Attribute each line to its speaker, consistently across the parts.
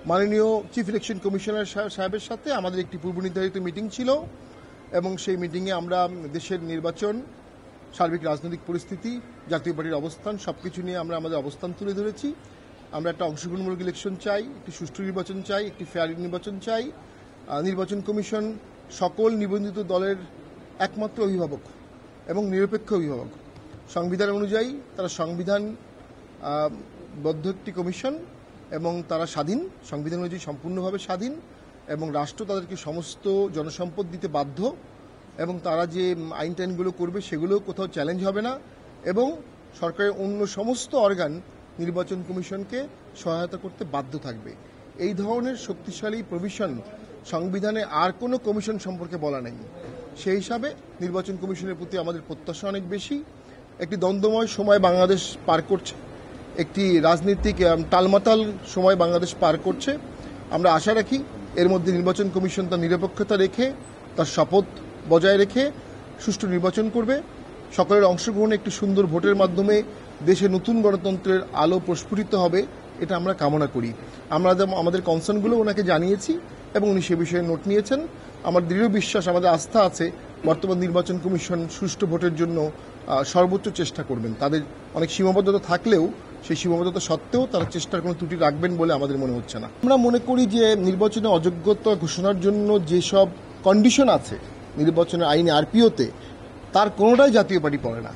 Speaker 1: মাননীয় chief election commissioner সাহেবের সাথে আমাদের একটি পূর্বনির্ধারিত মিটিং ছিল এবং সেই মিটিংয়ে আমরা দেশের নির্বাচন, সার্বিক রাজনৈতিক পরিস্থিতি, জাতীয় পার্টির অবস্থান সবকিছু নিয়ে আমরা আমাদের অবস্থান তুলে ধরেছি। আমরা একটা অংশগ্রহণমূলক ইলেকশন চাই, একটি সুষ্ঠু নির্বাচন চাই, একটি ফেয়ার নির্বাচন চাই। নির্বাচন কমিশন সকল নিবন্ধিত দলের একমাত্র অভিভাবক এবং নিরপেক্ষ অভিভাবক। সংবিধান অনুযায়ী তারা সংবিধানবদ্ধ একটি কমিশন এবং তারা স্বাধীন, সংবিধান অনুযায়ী সম্পূর্ণভাবে স্বাধীন এবং রাষ্ট্র তাদেরকে সমস্ত জনসম্পদ দিতে বাধ্য এবং তারা যে আইন টাইনগুলো করবে সেগুলো কোথাও চ্যালেঞ্জ হবে না এবং সরকারের অন্য সমস্ত অর্গান নির্বাচন কমিশনকে সহায়তা করতে বাধ্য থাকবে। এই ধরনের শক্তিশালী প্রভিশন সংবিধানে আর কোনো কমিশন সম্পর্কে বলা নেই। সেই হিসাবে নির্বাচন কমিশনের প্রতি আমাদের প্রত্যাশা অনেক বেশি। একটি দ্বন্দ্বময় সময় বাংলাদেশ পার করছে, একটি রাজনৈতিক টালমাটাল সময় বাংলাদেশ পার করছে। আমরা আশা রাখি এর মধ্যে নির্বাচন কমিশন তার নিরপেক্ষতা রেখে, তার শপথ বজায় রেখে সুষ্ঠু নির্বাচন করবে। সকলের অংশগ্রহণে একটি সুন্দর ভোটের মাধ্যমে দেশে নতুন গণতন্ত্রের আলো প্রস্ফুটিত হবে, এটা আমরা কামনা করি। আমরা আমাদের কনসার্নগুলো ওনাকে জানিয়েছি এবং উনি সে বিষয়ে নোট নিয়েছেন। আমার দৃঢ় বিশ্বাস, আমাদের আস্থা আছে বর্তমান নির্বাচন কমিশন সুষ্ঠু ভোটের জন্য সর্বোচ্চ চেষ্টা করবেন। তাদের অনেক সীমাবদ্ধতা থাকলেও সেই সীমাবদ্ধতা সত্ত্বেও তারা চেষ্টার কোনো ত্রুটি রাখবেন বলে আমাদের মনে হচ্ছে না। আমরা মনে করি যে নির্বাচনে অযোগ্যতা ঘোষণার জন্য যেসব কন্ডিশন আছে নির্বাচনের আইনে, আরপিওতে, তার কোনোটাই জাতীয় পার্টি পড়ে না।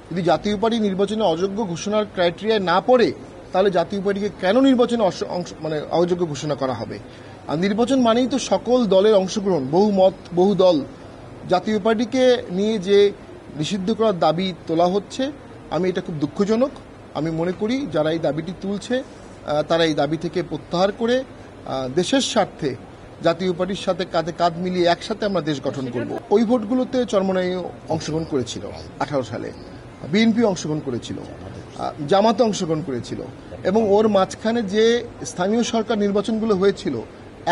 Speaker 1: যদি জাতীয় পার্টি নির্বাচনে অযোগ্য ঘোষণার ক্রাইটেরিয়ায় না পড়ে তাহলে জাতীয় পার্টিকে কেন নির্বাচনে অযোগ্য ঘোষণা করা হবে? আর নির্বাচন মানেই তো সকল দলের অংশগ্রহণ, বহু মত, বহু দল। জাতীয় পার্টিকে নিয়ে যে নিষিদ্ধ করার দাবি তোলা হচ্ছে, আমি এটা খুব দুঃখজনক। আমি মনে করি যারা এই দাবিটি তুলছে তারা এই দাবি থেকে প্রত্যাহার করে দেশের স্বার্থে জাতীয় পার্টির সাথে কাঁধে কাঁধ মিলিয়ে একসাথে আমরা দেশ গঠন করব। ওই ভোটগুলোতে চরমোনাই অংশগ্রহণ করেছিল 18 সালে, বিএনপি অংশগ্রহণ করেছিল, জামাতে অংশগ্রহণ করেছিল এবং ওর মাঝখানে যে স্থানীয় সরকার নির্বাচনগুলো হয়েছিল,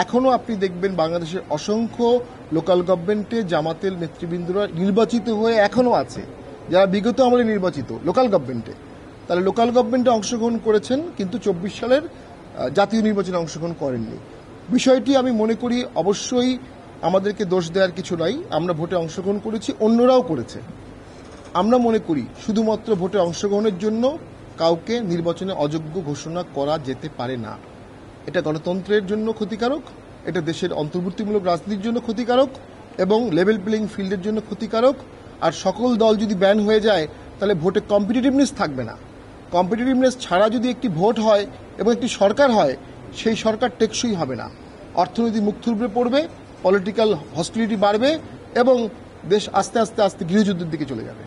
Speaker 1: এখনও আপনি দেখবেন বাংলাদেশের অসংখ্য লোকাল গভর্নমেন্টে জামাতের নেতৃবৃন্দরা নির্বাচিত হয়ে এখনও আছে, যারা বিগত আমলে নির্বাচিত লোকাল গভর্নমেন্টে। তাহলে লোকাল গভর্নমেন্টে অংশগ্রহণ করেছেন কিন্তু 24 সালের জাতীয় নির্বাচনে অংশগ্রহণ করেননি। বিষয়টি আমি মনে করি অবশ্যই আমাদেরকে দোষ দেওয়ার কিছু নাই। আমরা ভোটে অংশগ্রহণ করেছি, অন্যরাও করেছে। আমরা মনে করি শুধুমাত্র ভোটে অংশগ্রহণের জন্য কাউকে নির্বাচনে অযোগ্য ঘোষণা করা যেতে পারে না। এটা গণতন্ত্রের জন্য ক্ষতিকারক, এটা দেশের অন্তর্বর্তীমূলক রাজনীতির জন্য ক্ষতিকারক এবং লেভেল প্লেইং ফিল্ডের জন্য ক্ষতিকারক। আর সকল দল যদি ব্যান হয়ে যায় তাহলে ভোটে কম্পিটিটিভনেস থাকবে না। কম্পিটিটিভনেস ছাড়া যদি একটি ভোট হয় এবং একটি সরকার হয়, সেই সরকার টেকসই হবে না। অর্থনীতি মুখ থুবড়ে পড়বে, পলিটিক্যাল হস্টিলিটি বাড়বে এবং দেশ আস্তে আস্তে গৃহযুদ্ধের দিকে চলে যাবে।